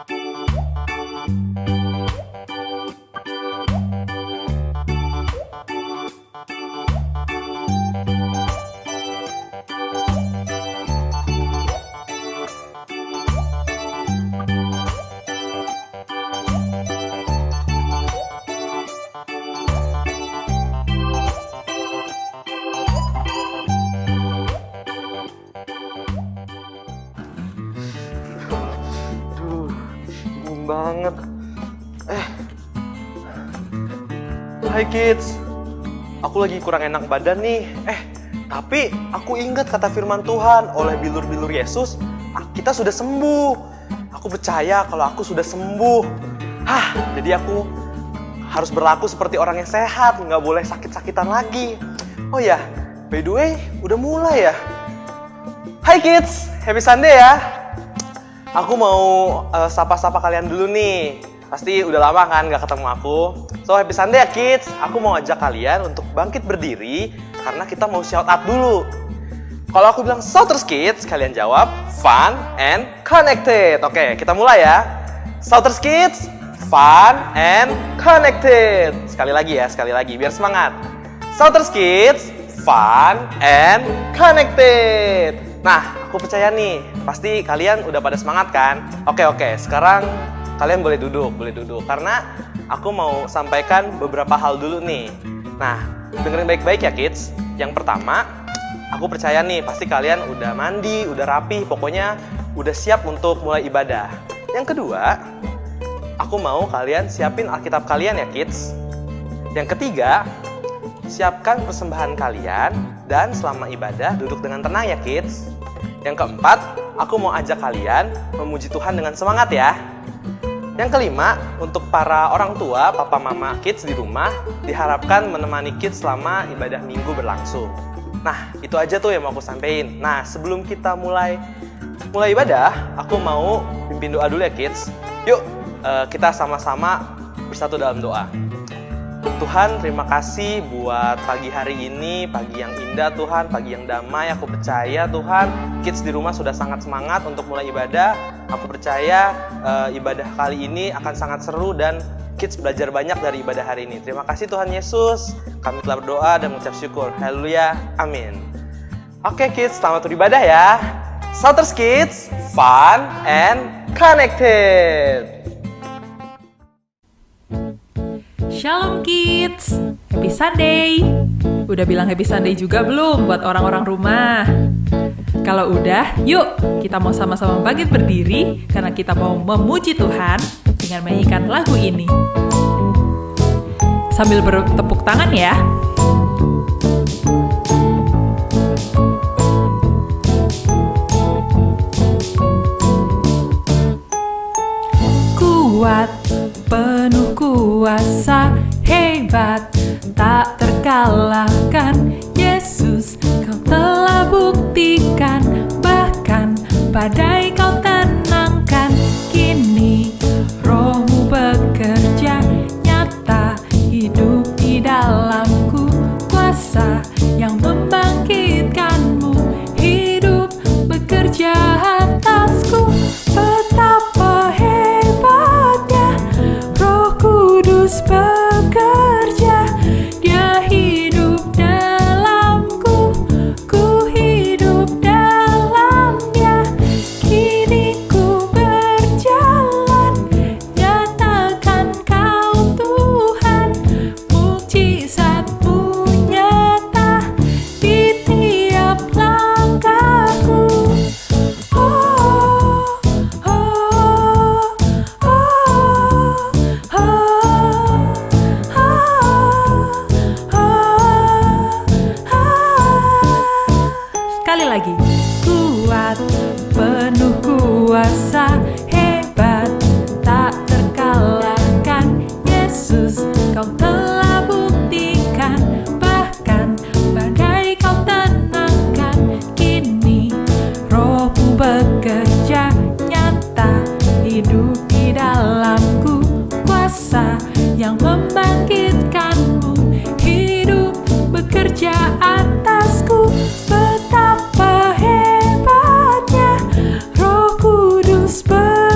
Dingin banget. Hai kids, aku lagi kurang enak badan nih. Tapi aku ingat kata firman Tuhan, oleh bilur-bilur Yesus, kita sudah sembuh. Aku percaya kalau aku sudah sembuh. Jadi aku harus berlaku seperti orang yang sehat, nggak boleh sakit-sakitan lagi. Oh ya, by the way, udah mulai ya. Hai kids, happy Sunday ya. Aku mau sapa-sapa kalian dulu nih. Pasti udah lama kan gak ketemu aku. So happy Sunday ya kids. Aku mau ajak kalian untuk bangkit berdiri karena kita mau shout out dulu. Kalau aku bilang Shouters Kids, kalian jawab fun and connected. Oke, kita mulai ya. Shouters Kids, fun and connected. Sekali lagi biar semangat. Shouters Kids, fun and connected. Nah, aku percaya nih, pasti kalian udah pada semangat kan? Oke, sekarang kalian boleh duduk. Karena aku mau sampaikan beberapa hal dulu nih. Nah, dengerin baik-baik ya kids. Yang pertama, aku percaya nih, pasti kalian udah mandi, udah rapi, pokoknya udah siap untuk mulai ibadah. Yang kedua, aku mau kalian siapin Alkitab kalian ya kids. Yang ketiga, siapkan persembahan kalian dan selama ibadah duduk dengan tenang ya kids. Yang keempat, aku mau ajak kalian memuji Tuhan dengan semangat ya. Yang kelima, untuk para orang tua, papa mama kids di rumah, diharapkan menemani kids selama ibadah minggu berlangsung. Nah, itu aja tuh yang mau aku sampaikan. Nah, sebelum kita mulai ibadah, aku mau pimpin doa dulu ya kids. Yuk, kita sama-sama bersatu dalam doa. Tuhan, terima kasih buat pagi hari ini, pagi yang indah Tuhan, pagi yang damai. Aku percaya Tuhan, kids di rumah sudah sangat semangat untuk mulai ibadah. Aku percaya ibadah kali ini akan sangat seru dan kids belajar banyak dari ibadah hari ini. Terima kasih Tuhan Yesus, kami telah berdoa dan mengucap syukur. Haleluya, amin. Oke kids, selamat beribadah ya. Shouters Kids, fun and connected. Shalom kids, happy Sunday. Udah bilang happy Sunday juga belum buat orang-orang rumah? Kalau udah, yuk kita mau sama-sama bangkit berdiri karena kita mau memuji Tuhan dengan menyanyikan lagu ini. Sambil bertepuk tangan ya. Kuat, penuh kuasa, hebat, tak terkalahkan. Yesus, kau telah buktikan, bahkan badai kau tenangkan. Kini rohmu bekerja, nyata hidup di dalamku. Kuasa yang membangkitkanmu, hidup bekerja atasku. Betapa hebatnya Roh Kudus bekerja, Dia hidup dalamku, ku hidup dalamnya. Kini ku berjalan, nyatakan kau Tuhan, mukjizat-Mu nyata di tiap langkahku. Sekali lagi, kuat, penuh kuasa, hebat, tak terkalahkan. Yesus, kau telah buktikan, bahkan badai kau tenangkan. Kini rohmu bekerja, nyata hidup di dalamku. Kuasa yang membangkitkanmu, hidup bekerja atasku. Betapa hebatnya Roh Kudus bekerja.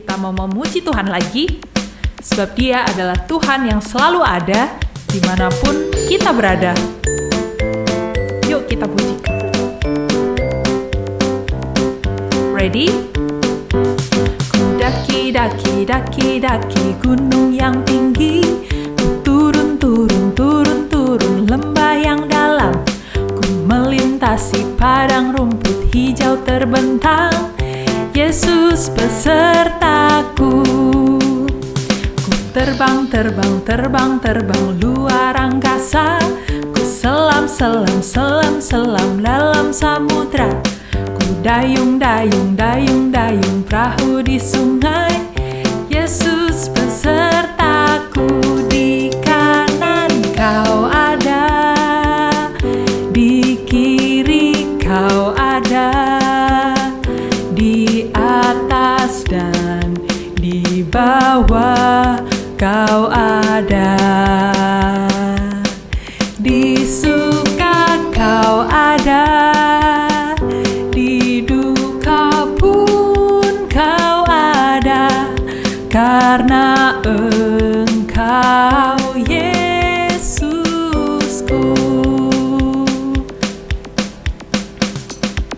kita mau memuji Tuhan lagi, sebab Dia adalah Tuhan yang selalu ada dimanapun kita berada. Yuk kita pujikan. Ready? Ku daki, daki, daki, daki gunung yang tinggi, ku turun, turun, turun, turun lembah yang dalam, ku melintasi padang rumput hijau terbentang, Yesus besertaku. Ku terbang, terbang, terbang, terbang luar angkasa, ku selam, selam, selam, selam dalam samudra, dayung, dayung, dayung, dayung perahu di sungai, Yesus besertaku. Di kanan kau ada, di kiri kau ada, di atas dan di bawah kau ada, di suka kau ada, karena Engkau Yesusku.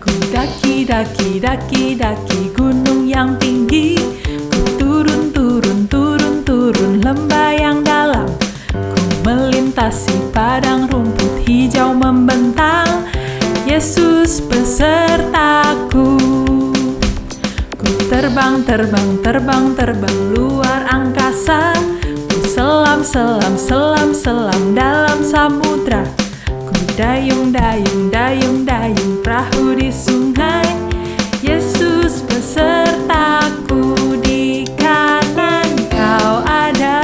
Ku daki, daki, daki, daki gunung yang tinggi, ku turun, turun, turun, turun lembah yang dalam, ku melintasi padang rumput hijau membentang, Yesus besertaku. Terbang, terbang, terbang, terbang luar angkasa, ku selam, selam, selam, selam dalam samudra, ku dayung, dayung, dayung, dayung perahu di sungai, Yesus besertaku. Di kanan kau ada,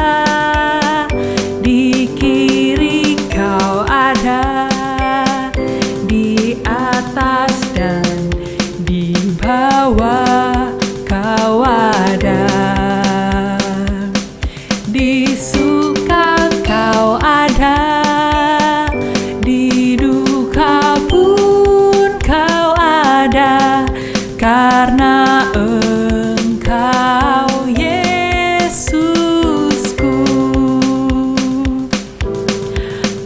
di kiri kau ada, di atas dan di bawah kau ada, di suka kau ada, di duka pun kau ada, karena Engkau Yesusku,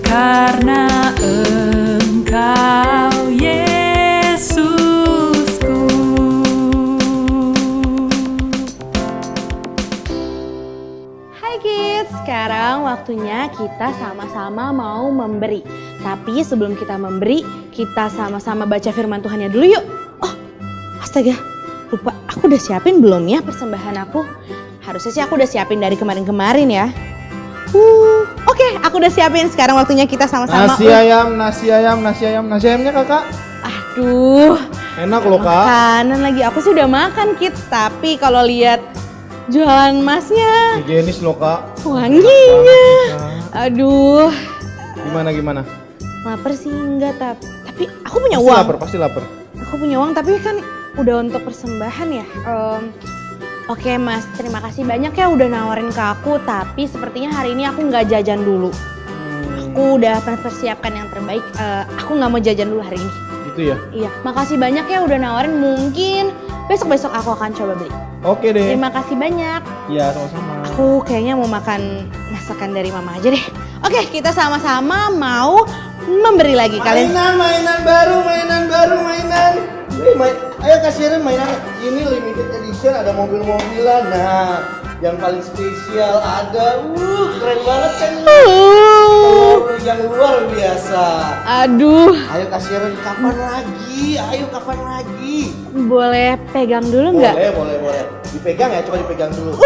karena Engkau Sekarang waktunya kita sama-sama mau memberi. Tapi sebelum kita memberi, kita sama-sama baca firman Tuhannya dulu yuk. Oh, astaga, lupa. Aku udah siapin belum ya persembahan aku? Harusnya sih aku udah siapin dari kemarin-kemarin ya. Oke, aku udah siapin. Sekarang waktunya kita sama-sama. Nasi ayam, nasi ayam, nasi ayam. Nasi ayamnya kakak? Aduh, enak loh kak. Makanan lagi. Aku sih udah makan kids, tapi kalau lihat jualan masnya, higienis loh kak. Wanginya. Aduh. Gimana? Lapar sih enggak, tapi aku punya pasti uang. Pasti lapar. Aku punya uang, tapi kan udah untuk persembahan ya. Oke mas, terima kasih banyak ya udah nawarin ke aku. Tapi sepertinya hari ini aku nggak jajan dulu. Aku udah persiapkan yang terbaik. Aku nggak mau jajan dulu hari ini. Gitu ya? Iya, makasih banyak ya udah nawarin. Mungkin besok-besok aku akan coba beli. Oke deh. Terima kasih banyak. Iya, sama-sama. Aku kayaknya mau makan masakan dari mama aja deh. Oke, kita sama-sama mau memberi lagi. Mainan baru. Ayo kasirin mainan. Ini limited edition, ada mobil-mobilan. Nah, yang paling spesial ada. Keren banget kan. Yang luar biasa. Aduh. Ayo kasirin, kapan lagi? Boleh pegang dulu nggak? Boleh. Dipegang ya, coba dipegang dulu.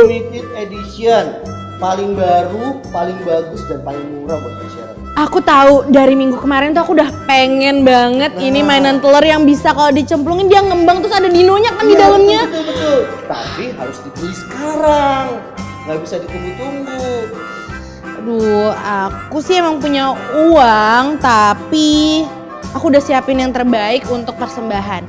Limited edition, paling baru, paling bagus dan paling murah buat kasirin. Aku tahu dari minggu kemarin tuh aku udah pengen banget ini mainan telur yang bisa kalau dicemplungin dia ngembang terus ada dinonya kan di dalamnya. Betul. Tapi harus dibeli sekarang, nggak bisa ditunggu-tunggu. Aduh, aku sih emang punya uang, tapi aku udah siapin yang terbaik untuk persembahan.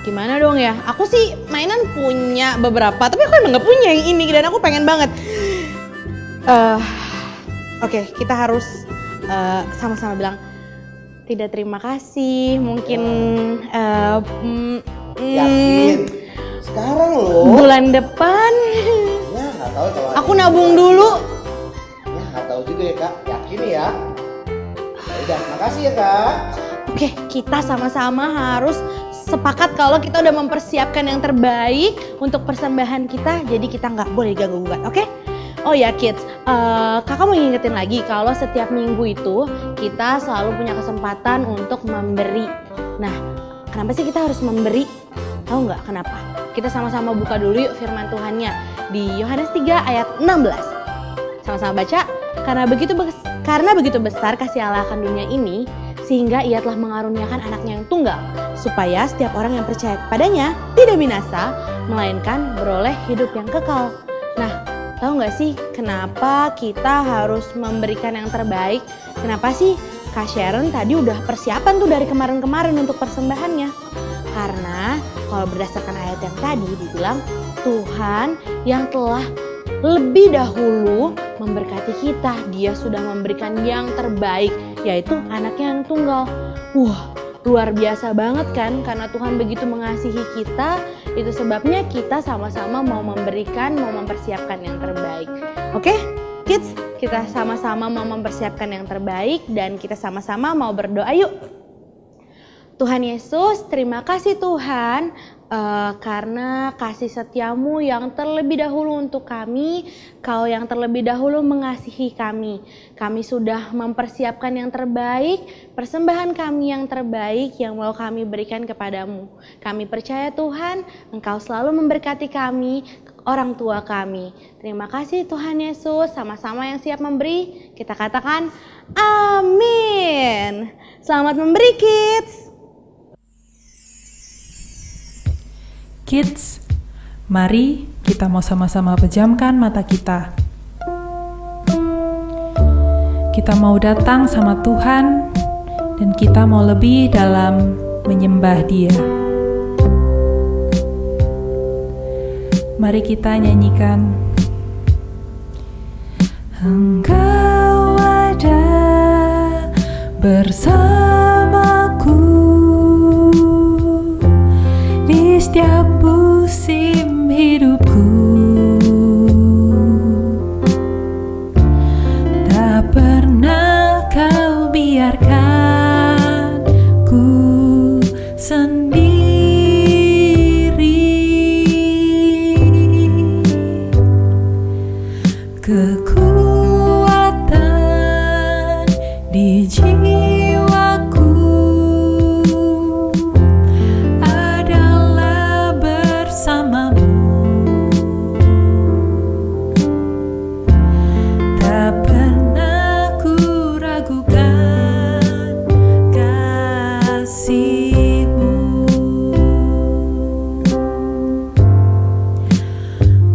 Gimana dong ya? Aku sih mainan punya beberapa, tapi aku emang nggak punya yang ini dan aku pengen banget. Oke, kita harus sama-sama bilang tidak terima kasih. Mungkin Yakin? Sekarang loh. Bulan depan. Ya nggak tahu kalau. Aku nabung dulu. Ya nggak tahu juga ya kak. Yakin ya? Ya udah, makasih ya kak. Oke, kita sama-sama harus sepakat kalau kita udah mempersiapkan yang terbaik untuk persembahan kita, jadi kita nggak boleh diganggu-gugat, oke? Oh ya kids, kakak mau ngingetin lagi kalau setiap minggu itu kita selalu punya kesempatan untuk memberi. Nah, kenapa sih kita harus memberi? Tahu nggak kenapa? Kita sama-sama buka dulu yuk firman Tuhannya di Yohanes 3 ayat 16. Sama-sama baca. Karena begitu besar kasih Allah akan dunia ini, sehingga ia telah mengaruniakan anaknya yang tunggal, supaya setiap orang yang percaya kepadanya tidak binasa, melainkan beroleh hidup yang kekal. Nah, tahu nggak sih kenapa kita harus memberikan yang terbaik? Kenapa sih Kak Sharon tadi udah persiapan tuh dari kemarin-kemarin untuk persembahannya? Karena kalau berdasarkan ayat yang tadi dibilang Tuhan yang telah lebih dahulu memberkati kita, dia sudah memberikan yang terbaik, yaitu anaknya yang tunggal. Wah, luar biasa banget kan, karena Tuhan begitu mengasihi kita, itu sebabnya kita sama-sama mau memberikan, mau mempersiapkan yang terbaik. Oke, kids, kita sama-sama mau mempersiapkan yang terbaik dan kita sama-sama mau berdoa yuk. Tuhan Yesus, terima kasih Tuhan karena kasih setiamu yang terlebih dahulu untuk kami, Kau yang terlebih dahulu mengasihi kami. Kami sudah mempersiapkan yang terbaik, persembahan kami yang terbaik yang mau kami berikan kepadamu. Kami percaya Tuhan, Engkau selalu memberkati kami, orang tua kami. Terima kasih Tuhan Yesus, sama-sama yang siap memberi, kita katakan amin. Selamat memberi kids. Kids, mari kita mau sama-sama pejamkan mata kita. Kita mau datang sama Tuhan dan kita mau lebih dalam menyembah Dia. Mari kita nyanyikan. Engkau ada bersamaku di setiap musim hidupku. Tak pernah kau biarkan ku sendiri. Kekuatan di jiwaku adalah bersamamu. Tak pernah ku ragukan kasih-Mu.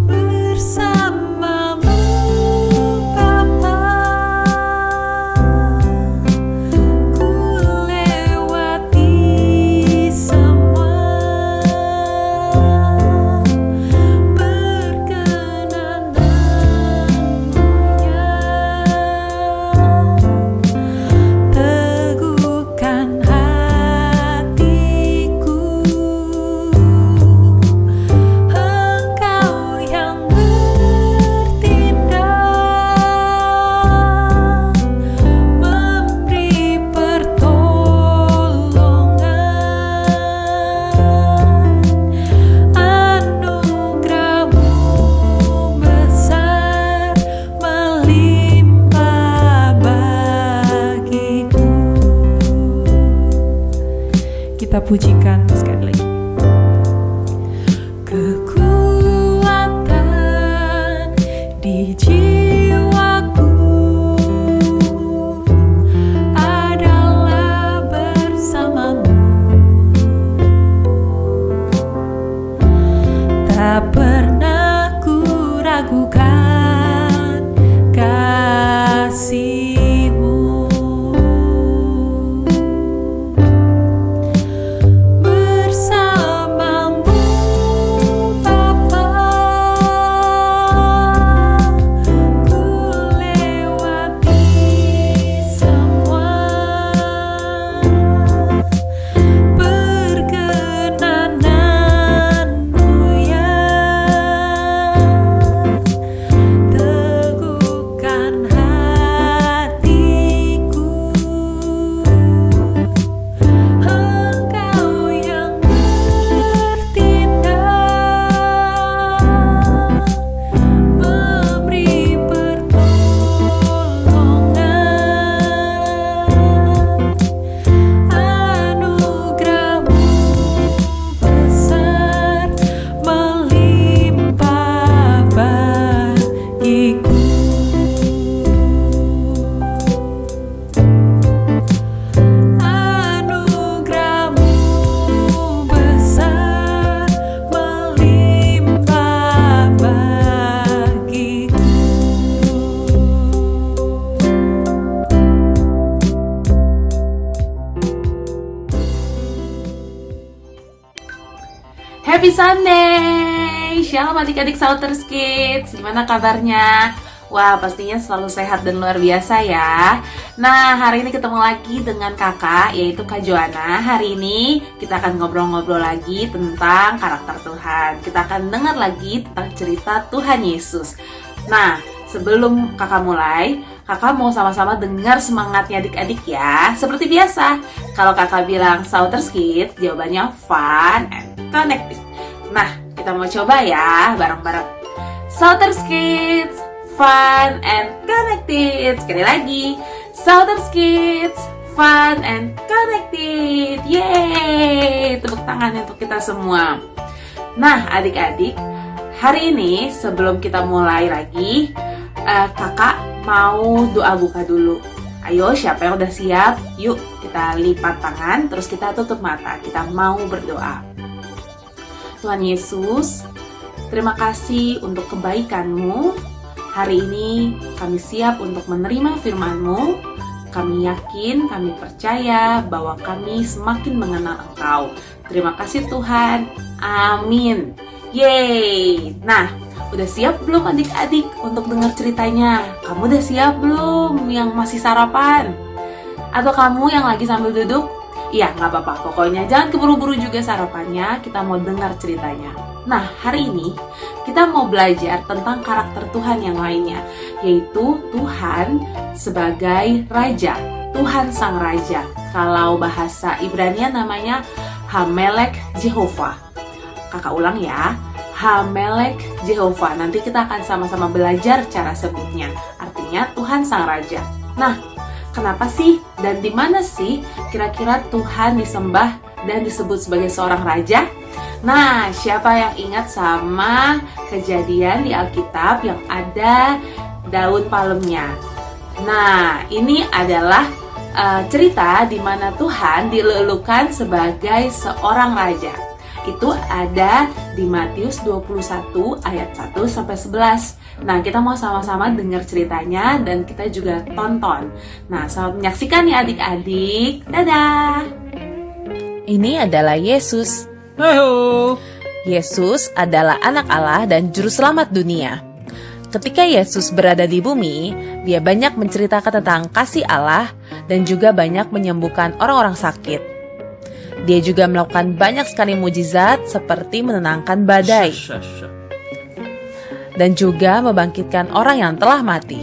Bersamamu Bapa, ku lewati semua. Perkenananmu-Nya teguhkan hatiku. Engkau yang bertindak, memberi pertolongan. Anugerah-Mu besar melimpah bagiku. Kita pujikan sekali lagi. Kekuatan di jiwaku adalah bersamamu. Tak pernah ku ragukan kasih-Mu. Happy Sunday! Shalom adik-adik Shouters Kids, gimana kabarnya? Wah, pastinya selalu sehat dan luar biasa ya. Nah, hari ini ketemu lagi dengan kakak, yaitu Kak Joanna. Hari ini kita akan ngobrol-ngobrol lagi tentang karakter Tuhan. Kita akan dengar lagi tentang cerita Tuhan Yesus. Nah, sebelum kakak mulai, kakak mau sama-sama dengar semangatnya adik-adik ya. Seperti biasa, kalau kakak bilang Shouters Kids, jawabannya fun and connected. Nah, kita mau coba ya bareng-bareng. Shouters Kids, fun and connected. Sekali lagi, Shouters Kids, fun and connected. Yeay, tepuk tangan untuk kita semua. Nah, adik-adik, hari ini sebelum kita mulai lagi, kakak mau doa buka dulu. Ayo, siapa yang udah siap? Yuk, kita lipat tangan, terus kita tutup mata. Kita mau berdoa. Tuhan Yesus, terima kasih untuk kebaikan-Mu. Hari ini kami siap untuk menerima firman-Mu. Kami yakin, kami percaya bahwa kami semakin mengenal Engkau. Terima kasih Tuhan. Amin. Yeay. Nah, udah siap belum adik-adik untuk dengar ceritanya? Kamu udah siap belum yang masih sarapan? Atau kamu yang lagi sambil duduk? Iya, nggak apa-apa. Pokoknya jangan keburu-buru juga sarapannya. Kita mau dengar ceritanya. Nah, hari ini kita mau belajar tentang karakter Tuhan yang lainnya, yaitu Tuhan sebagai Raja, Tuhan Sang Raja. Kalau bahasa Ibrani namanya Hamelek Jehovah. Kakak ulang ya, Hamelek Jehovah. Nanti kita akan sama-sama belajar cara sebutnya. Artinya Tuhan Sang Raja. Nah, kenapa sih dan di mana sih kira-kira Tuhan disembah dan disebut sebagai seorang raja? Nah, siapa yang ingat sama kejadian di Alkitab yang ada daun palemnya? Nah, ini adalah cerita di mana Tuhan dilulukan sebagai seorang raja. Itu ada di Matius 21 ayat 1 sampai 11. Nah, kita mau sama-sama dengar ceritanya dan kita juga tonton. Nah, selamat menyaksikan ya adik-adik. Dadah. Ini adalah Yesus. Halo. Yesus adalah anak Allah dan juru selamat dunia. Ketika Yesus berada di bumi, dia banyak menceritakan tentang kasih Allah dan juga banyak menyembuhkan orang-orang sakit. Dia juga melakukan banyak sekali mujizat seperti menenangkan badai dan juga membangkitkan orang yang telah mati.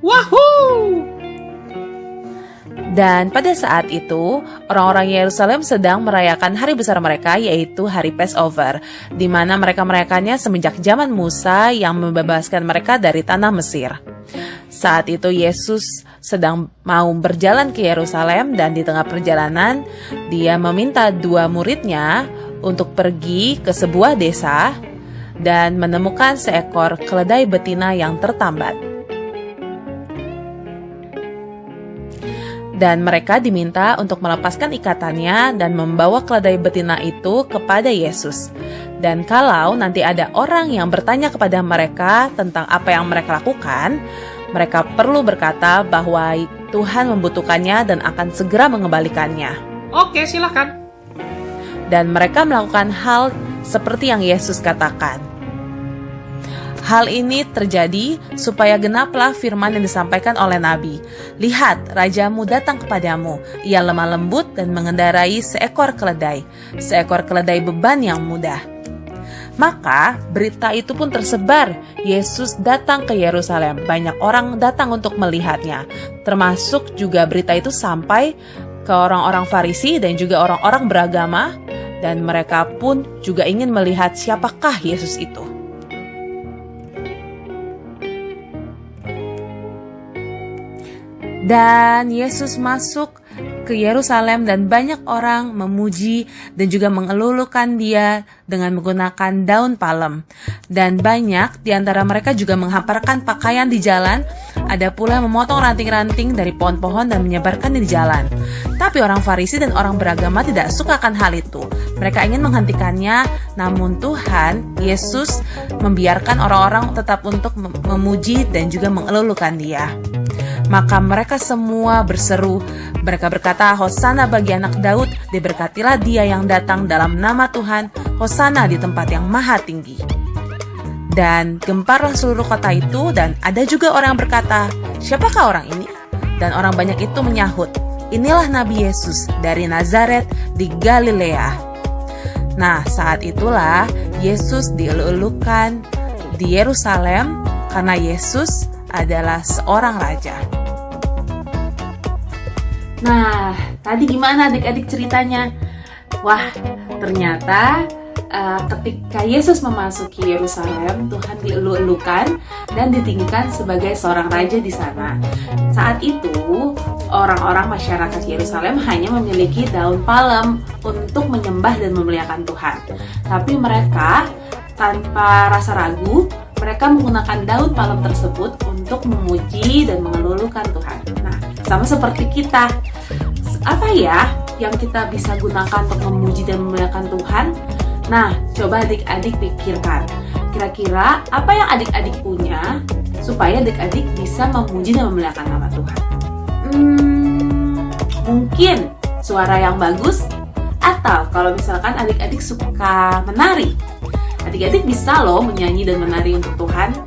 Wahoo! Dan pada saat itu, orang-orang Yerusalem sedang merayakan hari besar mereka, yaitu hari Passover, di mana mereka merayakannya semenjak zaman Musa yang membebaskan mereka dari tanah Mesir. Saat itu Yesus sedang mau berjalan ke Yerusalem dan di tengah perjalanan, dia meminta 2 muridnya untuk pergi ke sebuah desa dan menemukan seekor keledai betina yang tertambat. Dan mereka diminta untuk melepaskan ikatannya dan membawa keledai betina itu kepada Yesus. Dan kalau nanti ada orang yang bertanya kepada mereka tentang apa yang mereka lakukan, mereka perlu berkata bahwa Tuhan membutuhkannya dan akan segera mengembalikannya. Oke, silakan. Dan mereka melakukan hal seperti yang Yesus katakan. Hal ini terjadi supaya genaplah firman yang disampaikan oleh Nabi. Lihat, rajamu datang kepadamu. Ia lemah lembut dan mengendarai seekor keledai beban yang mudah. Maka berita itu pun tersebar. Yesus datang ke Yerusalem. Banyak orang datang untuk melihatnya. Termasuk juga berita itu sampai ke orang-orang Farisi dan juga orang-orang beragama. Dan mereka pun juga ingin melihat siapakah Yesus itu. Dan Yesus masuk ke Yerusalem dan banyak orang memuji dan juga mengelulukan dia dengan menggunakan daun palem. Dan banyak di antara mereka juga menghamparkan pakaian di jalan. Ada pula yang memotong ranting-ranting dari pohon-pohon dan menyebarkan di jalan. Tapi orang Farisi dan orang beragama tidak suka akan hal itu. Mereka ingin menghentikannya, namun Tuhan Yesus membiarkan orang-orang tetap untuk memuji dan juga mengelulukan dia. Maka mereka semua berseru. Mereka berkata, Hosana bagi anak Daud, diberkatilah dia yang datang dalam nama Tuhan, Hosana di tempat yang maha tinggi. Dan gemparlah seluruh kota itu, dan ada juga orang yang berkata, siapakah orang ini? Dan orang banyak itu menyahut, inilah Nabi Yesus dari Nazaret di Galilea. Nah, saat itulah Yesus dielulukan di Yerusalem karena Yesus adalah seorang raja. Nah, tadi gimana adik-adik ceritanya? Wah, ternyata ketika Yesus memasuki Yerusalem, Tuhan dielu-elukan dan ditinggikan sebagai seorang raja di sana. Saat itu, orang-orang masyarakat Yerusalem hanya memiliki daun palem untuk menyembah dan memuliakan Tuhan. Tapi mereka tanpa rasa ragu, mereka menggunakan daun palem tersebut untuk memuji dan mengelulukan Tuhan. Nah, sama seperti kita. Apa ya yang kita bisa gunakan untuk memuji dan memuliakan Tuhan? Nah, coba adik-adik pikirkan. Kira-kira apa yang adik-adik punya supaya adik-adik bisa memuji dan memuliakan nama Tuhan? Mungkin suara yang bagus, atau kalau misalkan adik-adik suka menari, adik-adik bisa loh menyanyi dan menari untuk Tuhan.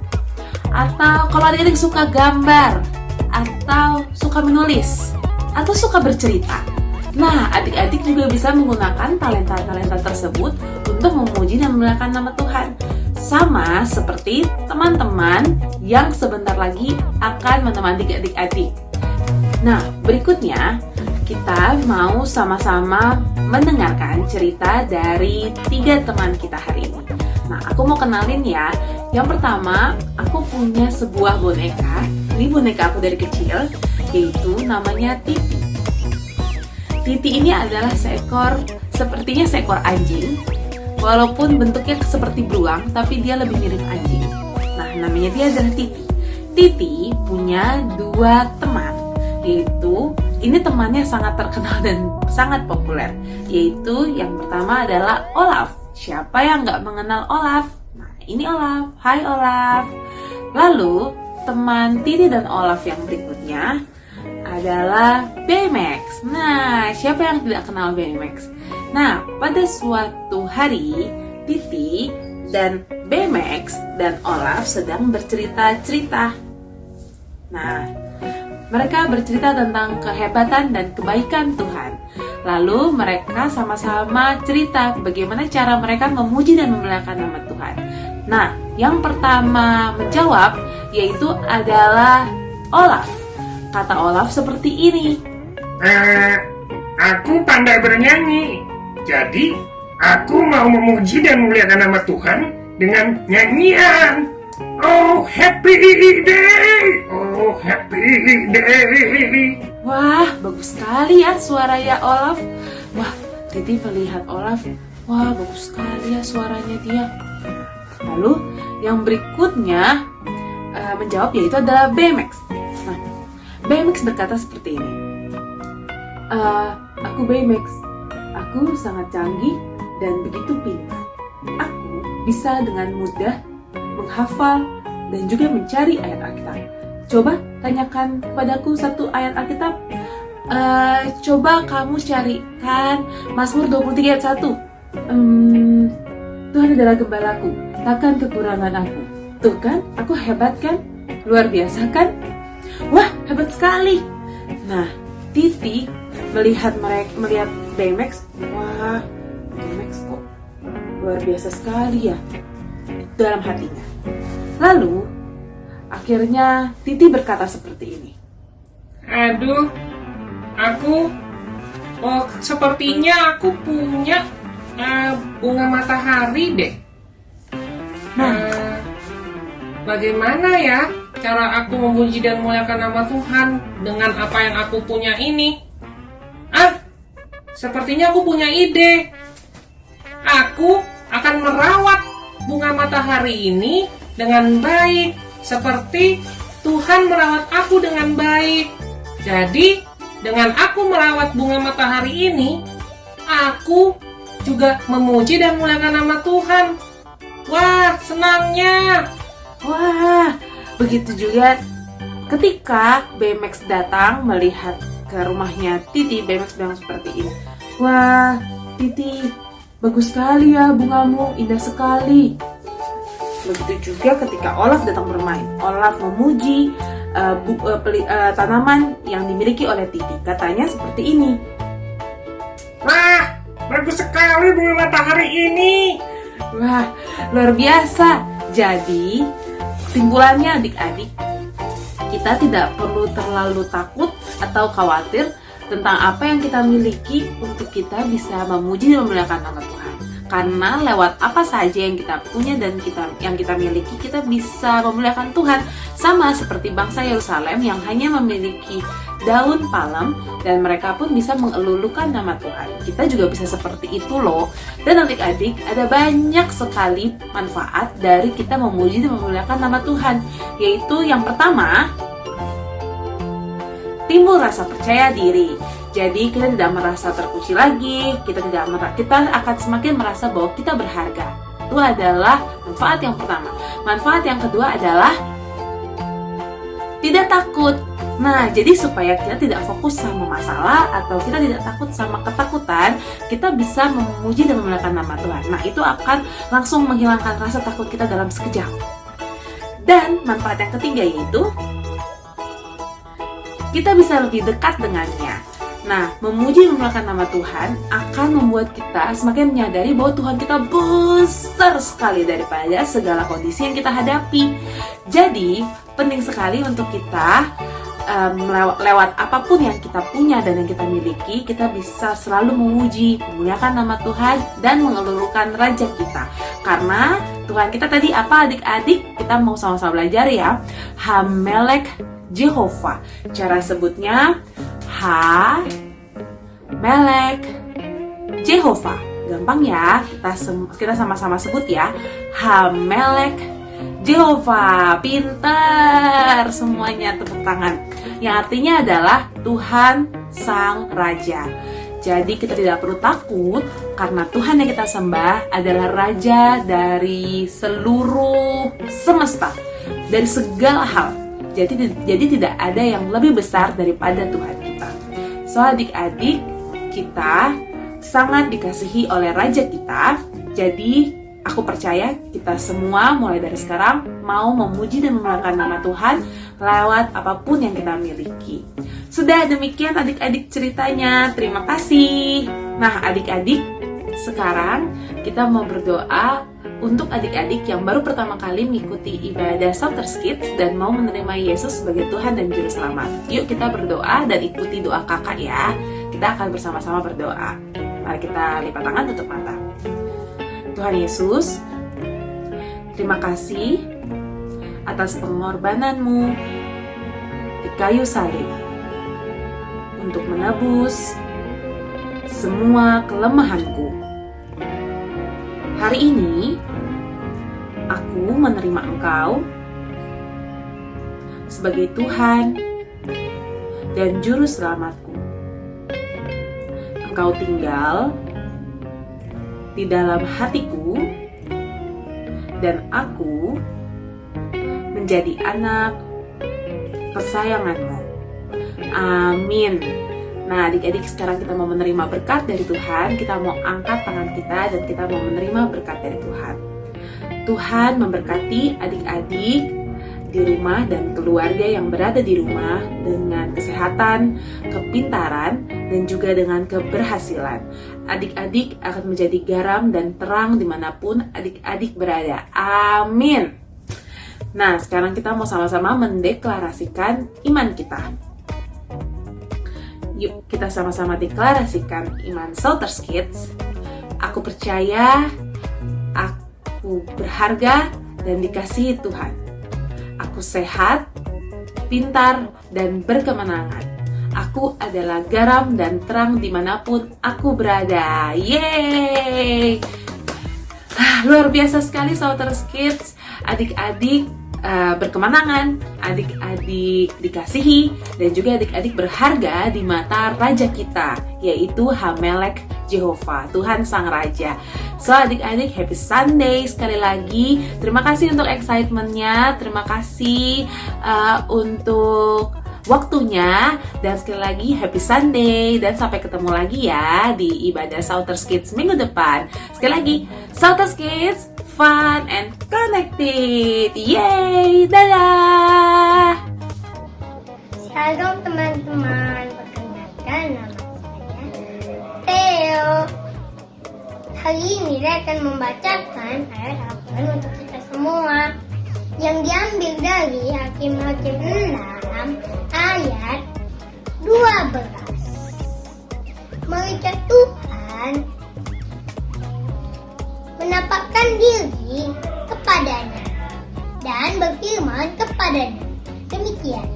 Atau kalau adik-adik suka gambar, atau suka menulis, atau suka bercerita. Nah, adik-adik juga bisa menggunakan talenta-talenta tersebut untuk memuji dan memuliakan nama Tuhan. Sama seperti teman-teman yang sebentar lagi akan menemani adik-adik. Nah, berikutnya kita mau sama-sama mendengarkan cerita dari 3 teman kita hari ini. Nah, aku mau kenalin ya. Yang pertama, aku punya sebuah boneka. Ini boneka aku dari kecil, yaitu namanya Titi. Titi ini adalah sepertinya seekor anjing. Walaupun bentuknya seperti beruang, tapi dia lebih mirip anjing. Nah, namanya dia adalah Titi. Titi punya 2 teman, yaitu ini temannya sangat terkenal dan sangat populer, yaitu yang pertama adalah Olaf. Siapa yang nggak mengenal Olaf? Nah, ini Olaf. Hai Olaf. Lalu, teman Titi dan Olaf yang berikutnya adalah Baymax. Nah, siapa yang tidak kenal Baymax? Nah, pada suatu hari, Titi dan Baymax dan Olaf sedang bercerita-cerita. Nah, mereka bercerita tentang kehebatan dan kebaikan Tuhan. Lalu mereka sama-sama cerita bagaimana cara mereka memuji dan memuliakan nama Tuhan. Nah, yang pertama menjawab yaitu adalah Olaf. Kata Olaf seperti ini. Aku pandai bernyanyi. Jadi, aku mau memuji dan memuliakan nama Tuhan dengan nyanyian. Oh, happy day! Oh, happy day! Wah, bagus sekali ya suara ya Olaf. Wah, Titi melihat Olaf. Wah, bagus sekali ya suaranya dia. Lalu, yang berikutnya menjawab yaitu adalah Baymax. Nah, Baymax berkata seperti ini. Aku Baymax. Aku sangat canggih dan begitu pintar. Aku bisa dengan mudah menghafal dan juga mencari ayat Alkitab. Coba tanyakan kepadaku satu ayat Alkitab. Coba kamu carikan Mazmur 23 ayat 1. Tuhan adalah gembalaku, takkan kekurangan aku. Tuh kan, aku hebat kan? Luar biasa kan? Wah, hebat sekali. Nah, Titi melihat Baymax. Wah, Baymax kok luar biasa sekali ya dalam hatinya. Lalu, akhirnya Titi berkata seperti ini. Aduh, sepertinya aku punya bunga matahari deh. Bagaimana ya cara aku memuji dan memuliakan nama Tuhan dengan apa yang aku punya ini? Sepertinya aku punya ide. Aku akan merawat bunga matahari ini dengan baik, seperti Tuhan merawat aku dengan baik. Jadi, dengan aku merawat bunga matahari ini, aku juga memuji dan memuliakan nama Tuhan. Wah, senangnya. Wah, begitu juga ketika BMX datang melihat ke rumahnya Titi, BMX bilang seperti ini, "Wah, Titi, bagus sekali ya bungamu, indah sekali." Begitu juga ketika Olaf datang bermain. Olaf memuji tanaman yang dimiliki oleh Titi. Katanya seperti ini, Wah, bagus sekali bunga matahari ini. "Wah, luar biasa." Jadi, kesimpulannya adik-adik, kita tidak perlu terlalu takut atau khawatir tentang apa yang kita miliki untuk kita bisa memuji dan memuliakan nama Tuhan. Karena lewat apa saja yang kita punya dan yang kita miliki, kita bisa memuliakan Tuhan. Sama seperti bangsa Yerusalem yang hanya memiliki daun palem dan mereka pun bisa mengelulukan nama Tuhan. Kita juga bisa seperti itu loh. Dan adik-adik, ada banyak sekali manfaat dari kita memuji dan memuliakan nama Tuhan. Yaitu yang pertama, timbul rasa percaya diri. Jadi kita tidak merasa terpuji lagi, kita akan semakin merasa bahwa kita berharga. Itu adalah manfaat yang pertama. Manfaat yang kedua adalah tidak takut. Nah, jadi supaya kita tidak fokus sama masalah atau kita tidak takut sama ketakutan, kita bisa memuji dan memuliakan nama Tuhan. Nah, itu akan langsung menghilangkan rasa takut kita dalam sekejap. Dan manfaat yang ketiga yaitu kita bisa lebih dekat dengannya. Nah, memuji dan memuliakan nama Tuhan akan membuat kita semakin menyadari bahwa Tuhan kita besar sekali daripada segala kondisi yang kita hadapi. Jadi, penting sekali untuk kita lewat apapun yang kita punya dan yang kita miliki, kita bisa selalu memuji, memuliakan nama Tuhan dan mengelulukan Raja kita. Karena Tuhan kita tadi apa adik-adik? Kita mau sama-sama belajar ya. Hamelek Jehovah. Cara sebutnya Melek Jehovah. Gampang ya, kita sama-sama sebut ya. Hamelek Jehovah. Pintar semuanya, tepuk tangan. Yang artinya adalah Tuhan Sang Raja. Jadi kita tidak perlu takut karena Tuhan yang kita sembah adalah Raja dari seluruh semesta, dari segala hal. Jadi tidak ada yang lebih besar daripada Tuhan kita. So adik-adik, kita sangat dikasihi oleh Raja kita. Jadi aku percaya kita semua mulai dari sekarang mau memuji dan memuliakan nama Tuhan lewat apapun yang kita miliki. Sudah demikian adik-adik ceritanya. Terima kasih. Nah adik-adik, sekarang kita mau berdoa untuk adik-adik yang baru pertama kali mengikuti ibadah Salters Kids dan mau menerima Yesus sebagai Tuhan dan Juru Selamat. Yuk kita berdoa dan ikuti doa kakak ya. Kita akan bersama-sama berdoa. Mari kita lipat tangan, tutup mata. Tuhan Yesus, terima kasih atas pengorbananmu di kayu salib untuk menebus semua kelemahanku. Hari ini, aku menerima Engkau sebagai Tuhan dan Juru Selamatku. Engkau tinggal di dalam hatiku dan aku menjadi anak kesayanganmu. Amin. Nah adik-adik, sekarang kita mau menerima berkat dari Tuhan. Kita mau angkat tangan kita dan kita mau menerima berkat dari Tuhan. Tuhan memberkati adik-adik di rumah dan keluarga yang berada di rumah dengan kesehatan, kepintaran, dan juga dengan keberhasilan. Adik-adik akan menjadi garam dan terang dimanapun adik-adik berada. Amin. Nah sekarang kita mau sama-sama mendeklarasikan iman kita. Yuk kita sama-sama deklarasikan iman Salters Kids. Aku percaya, aku berharga dan dikasihi Tuhan. Aku sehat, pintar, dan berkemenangan. Aku adalah garam dan terang dimanapun aku berada. Yeay! Luar biasa sekali Salters Kids. Adik-adik, berkemenangan, adik-adik dikasihi, dan juga adik-adik berharga di mata Raja kita, yaitu Hamelek Jehovah, Tuhan Sang Raja. So adik-adik, happy Sunday sekali lagi. Terima kasih untuk excitementnya, terima kasih untuk waktunya, dan sekali lagi happy Sunday, dan sampai ketemu lagi ya di ibadah Shouters Kids minggu depan. Sekali lagi, Shouters Kids, fun and connected. Yeay, dadah. Shalom teman-teman, perkenalkan nama saya Theo. Hari ini saya akan membacakan ayat Al-Quran untuk kita semua yang diambil dari Hakim-Hakim 6 ayat 12. Mereka Tuhan menampakkan diri kepadanya dan berfirman kepadanya, demikian,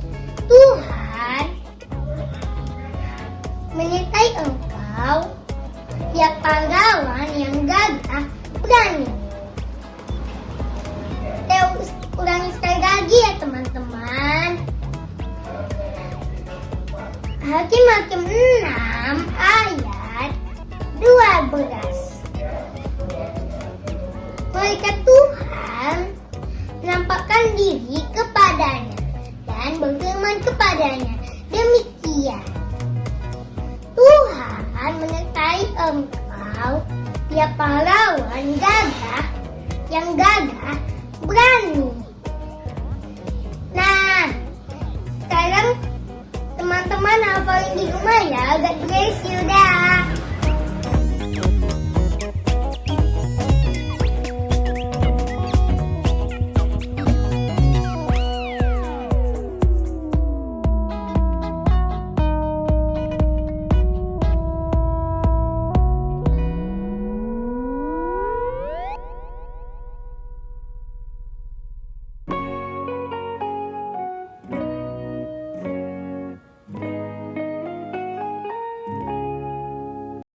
Tuhan menyertai engkau, ya pahlawan yang gagah berani. Saya ulangi sekali lagi ya teman-teman. Hakim-Hakim 6 ayat 12. Mereka Tuhan menampakkan diri kepadanya dan berfirman kepadanya, demikian, Tuhan menyertai engkau, dia pahlawan yang gagah berani. Nah, sekarang teman-teman hafal